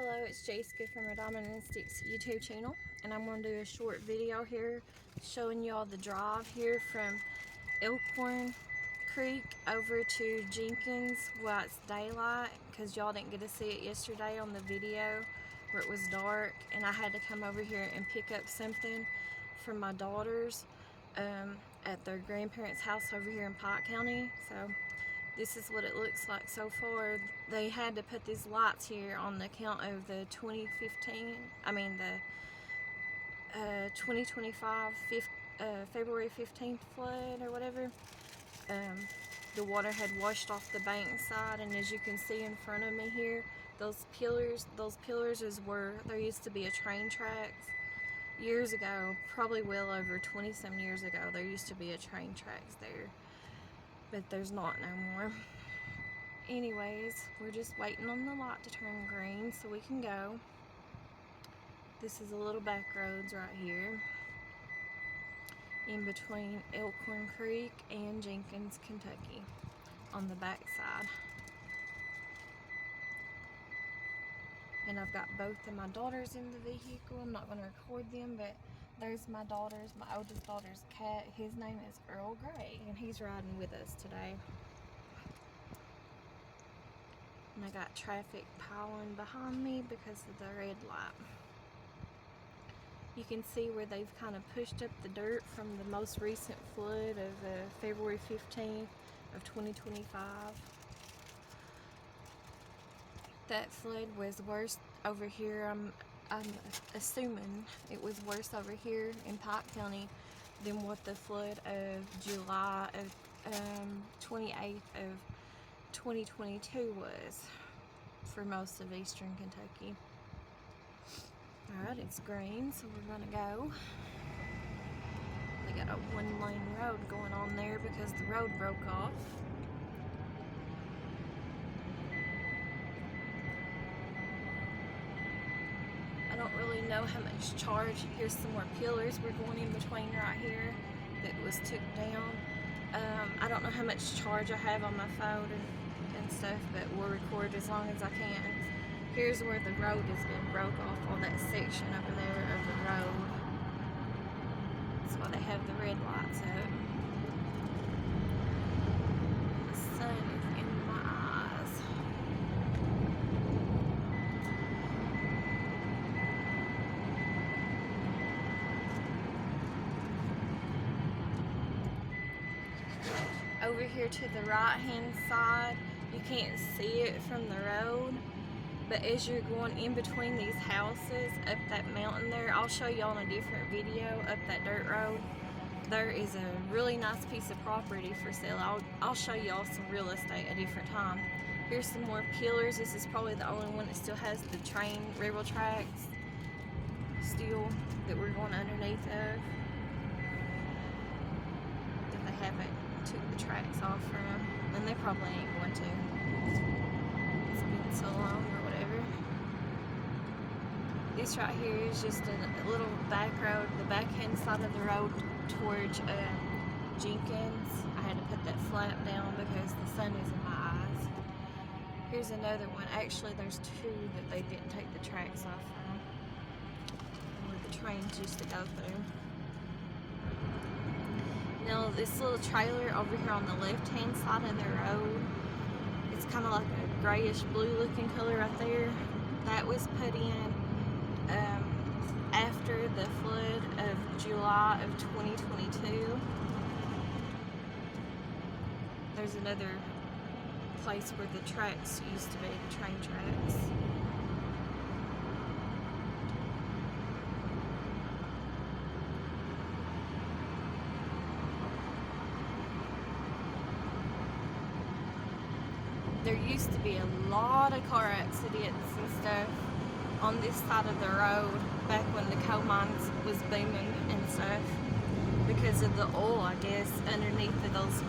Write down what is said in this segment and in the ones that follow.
Hello, it's Jessica from our Diamond & Sticks YouTube channel, and I'm going to do a short video here showing y'all the drive here from Elkhorn Creek over to Jenkins while it's daylight, because y'all didn't get to see it yesterday on the video where it was dark, and I had to come over here and pick up something from my daughters at their grandparents' house over here in Pike County. So this is what it looks like so far. They had to put these lights here on the account of the 2025 February 15th flood or whatever. The water had washed off the bank side, and as you can see in front of me here, those pillars is where there used to be a train tracks. Years ago, probably well over 20 some years ago, there used to be a train tracks there. But there's not no more. Anyways, we're just waiting on the light to turn green so we can go. This is a little back roads right here in between Elkhorn Creek and Jenkins, Kentucky on the back side. And I've got both of my daughters in the vehicle. I'm not going to record them, but there's my daughters, my oldest daughter's cat. His name is Earl Grey, and he's riding with us today. And I got traffic piling behind me because of the red light. You can see where they've kind of pushed up the dirt from the most recent flood of February 15th of 2025. That flood was worse over here. I'm assuming it was worse over here in Pike County than what the flood of July of 28th of 2022 was for most of eastern Kentucky. Alright, it's green, so we're gonna go. They got a one-lane road going on there because the road broke off. I don't really know how much charge. Here's some more pillars we're going in between right here that was took down. I don't know how much charge I have on my phone and stuff, but we'll record as long as I can. Here's where the road has been broke off, all that section over there of the road. That's why they have the red lights up. The sun is in my eyes. Over here to the right hand side, you can't see it from the road, but as you're going in between these houses up that mountain there, I'll show y'all in a different video up that dirt road. There is a really nice piece of property for sale. I'll show y'all some real estate a different time. Here's some more pillars. This is probably the only one that still has the railroad tracks still that we're going underneath of, that they haven't took the tracks off from, and they probably ain't going to. It's been so long or whatever. This right here is just a little back road, the backhand side of the road towards Jenkins. I had to put that flap down because the sun is in my eyes. Here's another one. Actually, there's two that they didn't take the tracks off from, where the trains used to go through. Now this little trailer over here on the left hand side of the road, it's kind of like a grayish blue looking color right there. That was put in after the flood of July of 2022. There's another place where the tracks used to be, the train tracks. There used to be a lot of car accidents and stuff on this side of the road back when the coal mines was booming and stuff because of the oil, I guess, underneath of those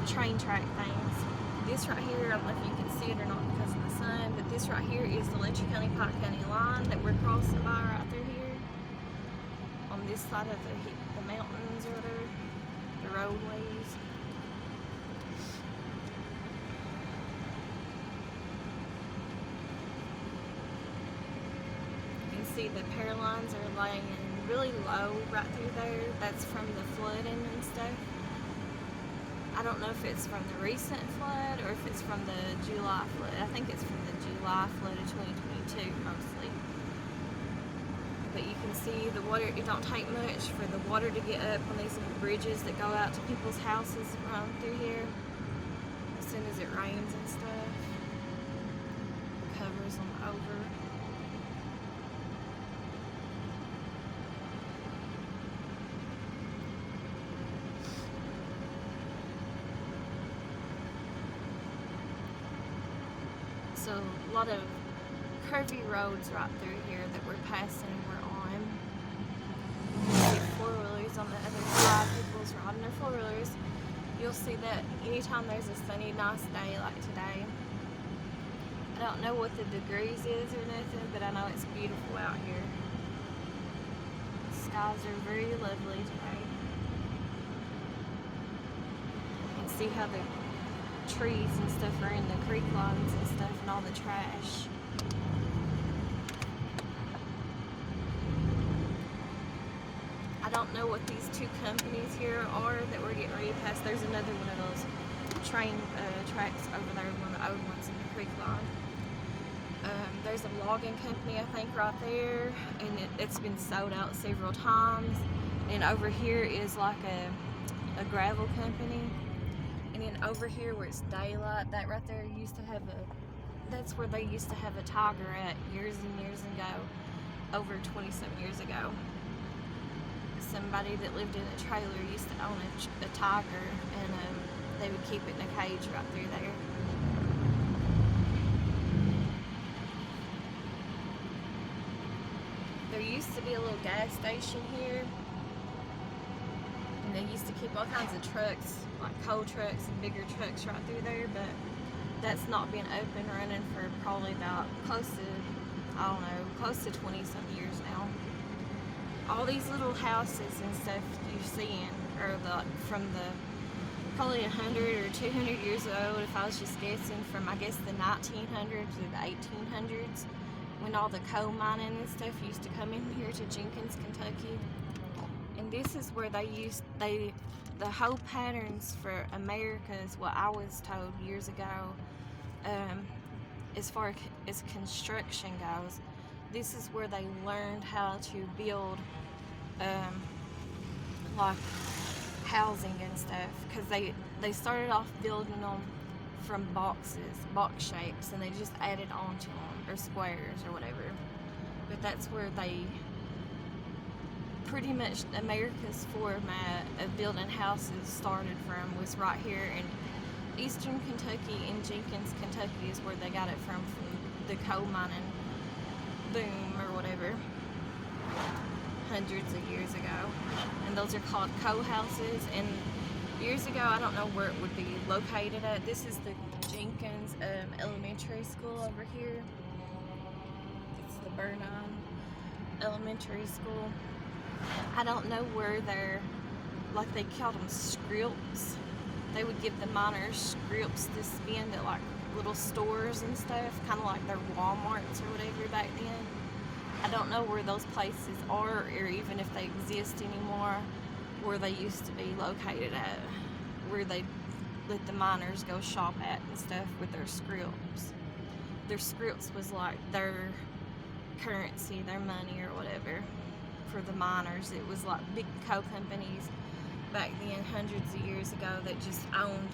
train track things. This right here, I don't know if you can see it or not because of the sun, but this right here is the Letcher County Pike County line that we're crossing by right through here on this side of the mountains or whatever, the roadways. see the power lines are laying really low right through there. That's from the flooding and stuff. I don't know if it's from the recent flood or if it's from the July flood. I think it's from the July flood of 2022 mostly. But you can see the water, it don't take much for the water to get up on these bridges that go out to people's houses around through here. As soon as it rains and stuff, it covers them over. So a lot of curvy roads right through here that we're passing and we're on. You see four-wheelers on the other side, people's riding their four-wheelers. You'll see that anytime there's a sunny, nice day like today. I don't know what the degrees is or nothing, but I know it's beautiful out here. The skies are very lovely today. You can see how the trees and stuff are in the creek lines and stuff and all the trash. I don't know what these two companies here are that we're getting ready to pass. There's another one of those train tracks over there, one of the old ones in the creek line. There's a logging company, I think, right there, and it's been sold out several times. And over here is like a gravel company. And then over here where it's daylight, that right there used to have that's where they used to have a tiger at years and years ago, over 20-some years ago. Somebody that lived in a trailer used to own a tiger, and they would keep it in a cage right through there. There used to be a little gas station here, and they used to keep all kinds of trucks, like coal trucks and bigger trucks right through there, but that's not been up and running for probably about close to 20-some years now. All these little houses and stuff you're seeing are from the probably 100 or 200 years old, if I was just guessing, from I guess the 1900s or the 1800s, when all the coal mining and stuff used to come in here to Jenkins, Kentucky. And this is where the whole patterns for America is what I was told years ago, as far as construction goes. This is where they learned how to build like housing and stuff, because they started off building them from box shapes, and they just added on to them, or squares or whatever. But that's where they pretty much America's format of building houses started from, was right here in eastern Kentucky, in Jenkins, Kentucky is where they got it from the coal mining boom or whatever, hundreds of years ago. And those are called coal houses. And years ago, I don't know where it would be located at. This is the Jenkins elementary school over here. It's the Burnham Elementary School. I don't know where they're, like they called them scripts. They would give the miners scripts to spend at like little stores and stuff, kind of like their Walmarts or whatever back then. I don't know where those places are, or even if they exist anymore, where they used to be located at, where they let the miners go shop at and stuff with their scripts. Their scripts was like their currency, their money or whatever for the miners. It was like big coal companies back then, hundreds of years ago, that just owned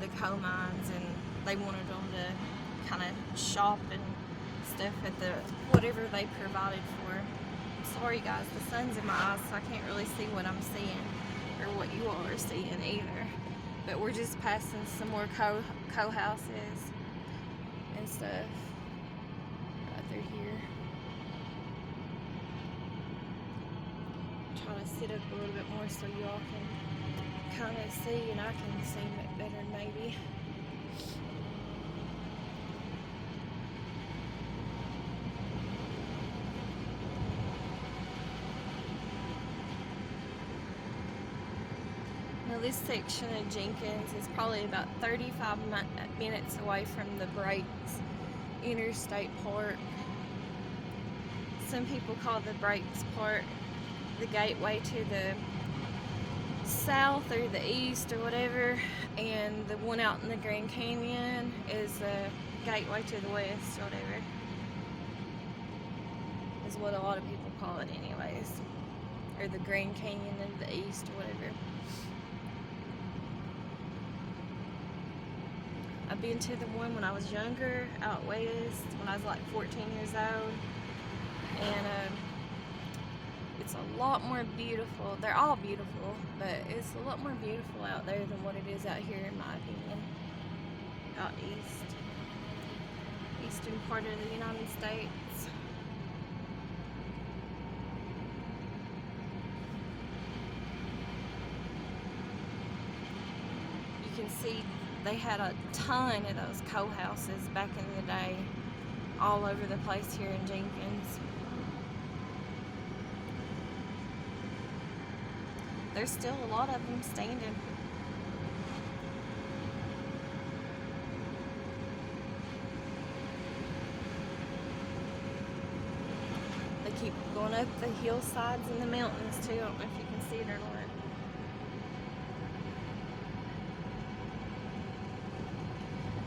the coal mines, and they wanted them to kind of shop and stuff at the whatever they provided for. Sorry guys, the sun's in my eyes, so I can't really see what I'm seeing or what you all are seeing either. But we're just passing some more coal houses and stuff right through here. Try to sit up a little bit more so you all can kind of see, and I can see it better maybe. Now this section of Jenkins is probably about 35 minutes away from the Brights Interstate Park. some people call the breaks part the gateway to the south or the east or whatever, and the one out in the Grand Canyon is the gateway to the west or whatever, is what a lot of people call it anyways, or the Grand Canyon of the east or whatever. I've been to the one when I was younger out west, when I was like 14 years old, and it's a lot more beautiful. They're all beautiful, but it's a lot more beautiful out there than what it is out here, in my opinion. Out east, eastern part of the United States. You can see they had a ton of those coal houses back in the day, all over the place here in Jenkins. There's still a lot of them standing. They keep going up the hillsides and the mountains too. I don't know if you can see it or not.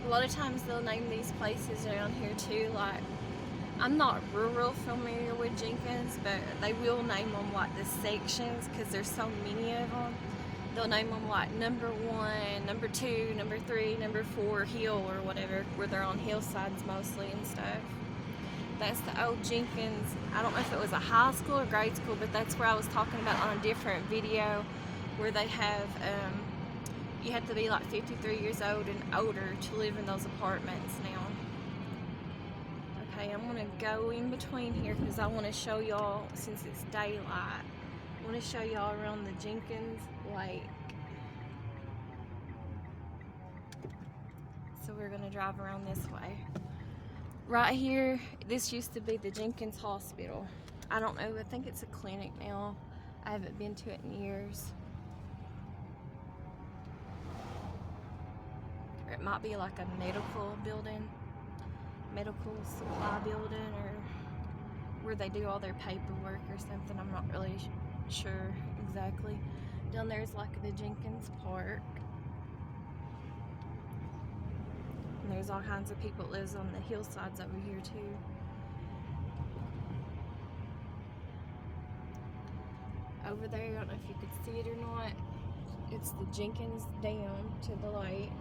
A lot of times they'll name these places around here too, like, I'm not real familiar with Jenkins, but they will name them like the sections because there's so many of them. They'll name them like number 1, number 2, number 3, number 4 hill or whatever, where they're on hillsides mostly and stuff. That's the old Jenkins. I don't know if it was a high school or grade school, but that's where I was talking about on a different video, where they have, you have to be like 53 years old and older to live in those apartments now. Okay, I'm gonna go in between here because I want to show y'all, since it's daylight, I want to show y'all around the Jenkins Lake. So we're gonna drive around this way. Right here, this used to be the Jenkins Hospital. I don't know, I think it's a clinic now. I haven't been to it in years. Or it might be like a medical building. Medical supply building, or where they do all their paperwork or something. I'm not really sure exactly. Down there's like the Jenkins Park, and there's all kinds of people that lives on the hillsides over here too. Over there, I don't know if you could see it or not, it's the Jenkins Dam to the lake.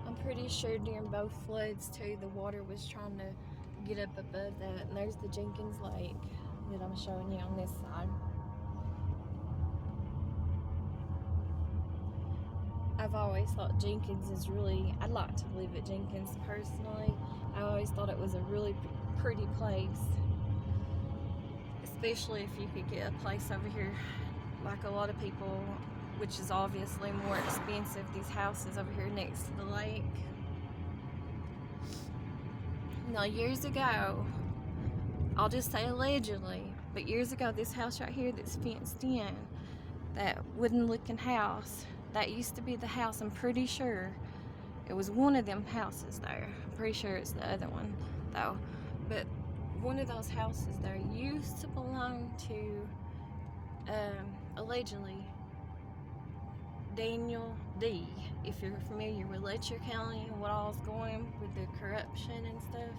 I'm pretty sure during both floods too, the water was trying to get up above that. And there's the Jenkins Lake that I'm showing you on this side. I've always thought Jenkins is really, I'd like to live at Jenkins personally. I always thought it was a really pretty place. Especially if you could get a place over here, like a lot of people, which is obviously more expensive, these houses over here next to the lake. Now, years ago, I'll just say allegedly, but years ago, this house right here that's fenced in, that wooden looking house, that used to be the house. I'm pretty sure it was one of them houses there. I'm pretty sure it's the other one though, but one of those houses there used to belong to allegedly Daniel D. If you're familiar with Letcher County and what all's going with the corruption and stuff,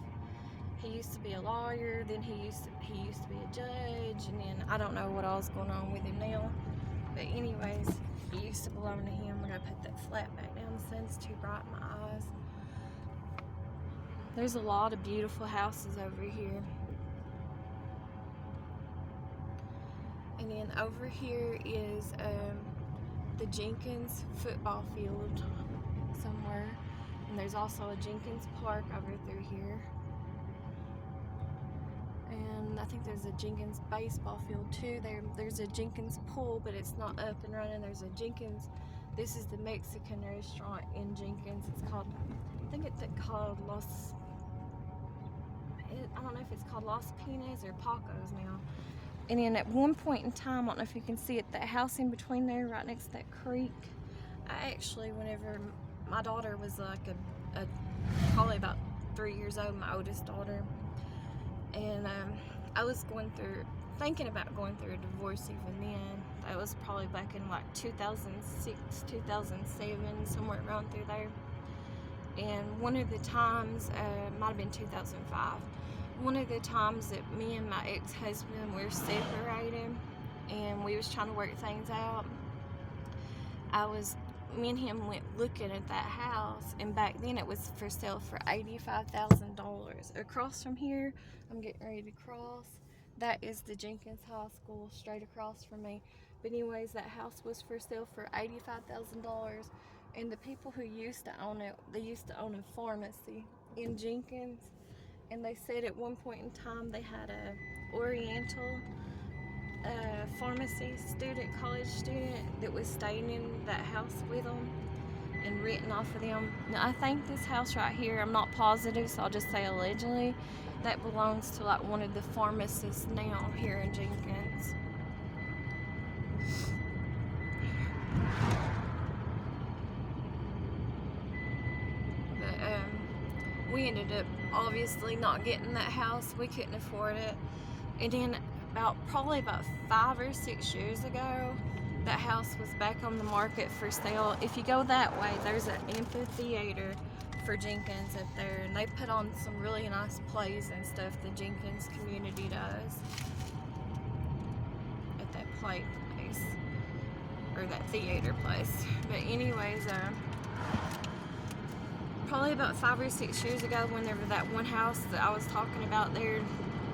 he used to be a lawyer, then he used to be a judge, and then I don't know what all's going on with him now. But anyways, he used to belong to him. I'm gonna put that flat back down. The sun's too bright in my eyes. There's a lot of beautiful houses over here. And then over here is the Jenkins football field somewhere, and there's also a Jenkins Park over through here, and I think there's a Jenkins baseball field too. There's a Jenkins pool, but it's not up and running. There's a Jenkins, this is the Mexican restaurant in Jenkins. It's called, I think it's called I don't know if it's called Los Pinas or Pacos now. And then at one point in time, I don't know if you can see it, that house in between there, right next to that creek. I actually, whenever my daughter was like probably about 3 years old, my oldest daughter, and I was thinking about going through a divorce even then. That was probably back in like 2006, 2007, somewhere around through there. And one of the times, might have been 2005, one of the times that me and my ex-husband were separated and we was trying to work things out, me and him went looking at that house, and back then it was for sale for $85,000. Across from here, I'm getting ready to cross, that is the Jenkins High School straight across from me. But anyways, that house was for sale for $85,000, and the people who used to own it, they used to own a pharmacy in Jenkins, and they said at one point in time they had a Oriental pharmacy student, college student, that was staying in that house with them and renting off of them. Now, I think this house right here, I'm not positive, so I'll just say allegedly, that belongs to like one of the pharmacists now here in Jenkins. But we ended up obviously not getting that house. We couldn't afford it. And then probably about 5 or 6 years ago, that house was back on the market for sale. If you go that way, there's an amphitheater for Jenkins up there, and they put on some really nice plays and stuff the Jenkins community does at that play place, or that theater place. But anyways, probably about 5 or 6 years ago, whenever that one house that I was talking about there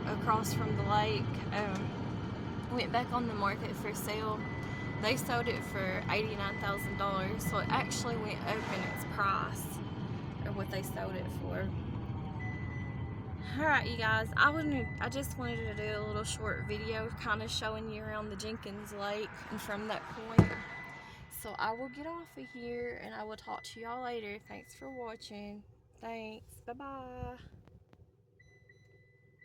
across from the lake went back on the market for sale, they sold it for $89,000, so it actually went up in its price, or what they sold it for. Alright, you guys, I just wanted to do a little short video kind of showing you around the Jenkins Lake and from that point. So I will get off of here, and I will talk to y'all later. Thanks for watching. Thanks. Bye-bye.